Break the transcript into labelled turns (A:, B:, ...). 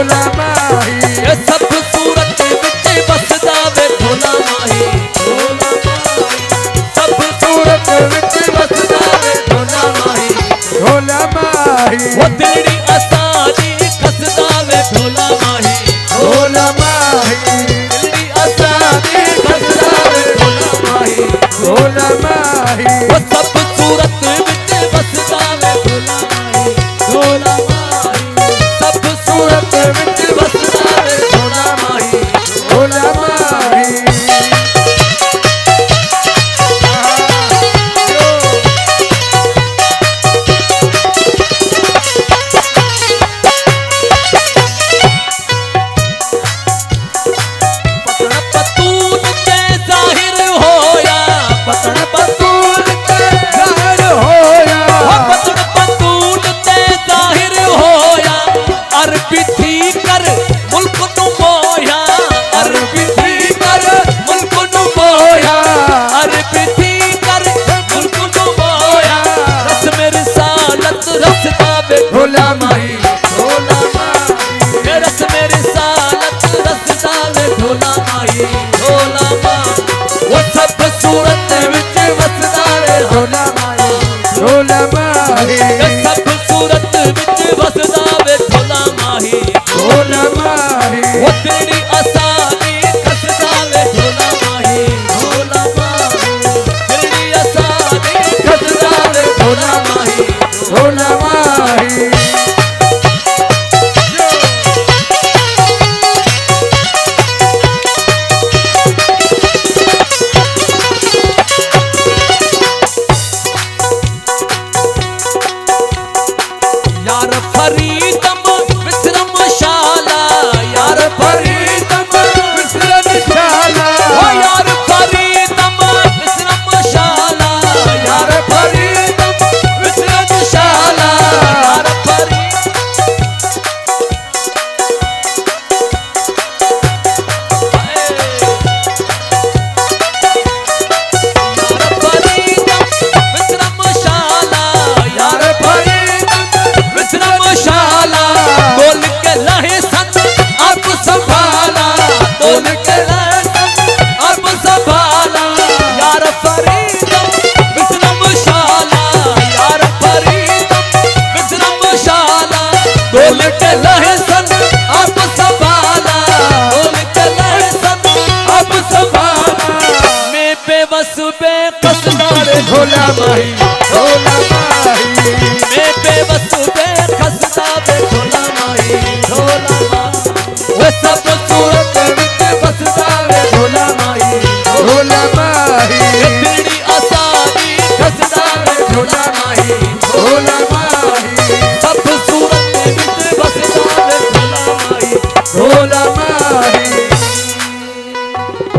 A: ढोला माही
B: ये सब सूरत विच बसदा वे ढोला माही ढोला माही सब सूरत विच बसदा वे ढोला माही
A: ढोला माही
B: वो दिलड़ी असादी कसदा वे ढोला माही
A: ढोला माही
B: दिलड़ी असादी कसदा वे ढोला माही
A: ढोला माही
B: वो सब सूरत विच बसदा वे ढोला माही ढोला माही सब सूरत विच बसदा वे ढोला माही
A: ढोला माही
B: पतून ते जाहिर होया पतन पतून ते
A: जाहिर होया
B: पतून ते जाहिर होया अरबी थी कर मुल्क नु मोया अरबी थी कर मुल्क नु मोया अरबी थी कर मुल्क नु मोया रस मेरी सालत रसदा वे ढोला माही ढोला माही रस मेरी सालत रसदा वे ढोला माही ढोला माही वो सब सूरत विच वसदा वे ढोला माही
A: ढोला माही
B: ये सब सूरत विच वसदा वे ढोला माही
A: ढोला माही
B: वो तेरी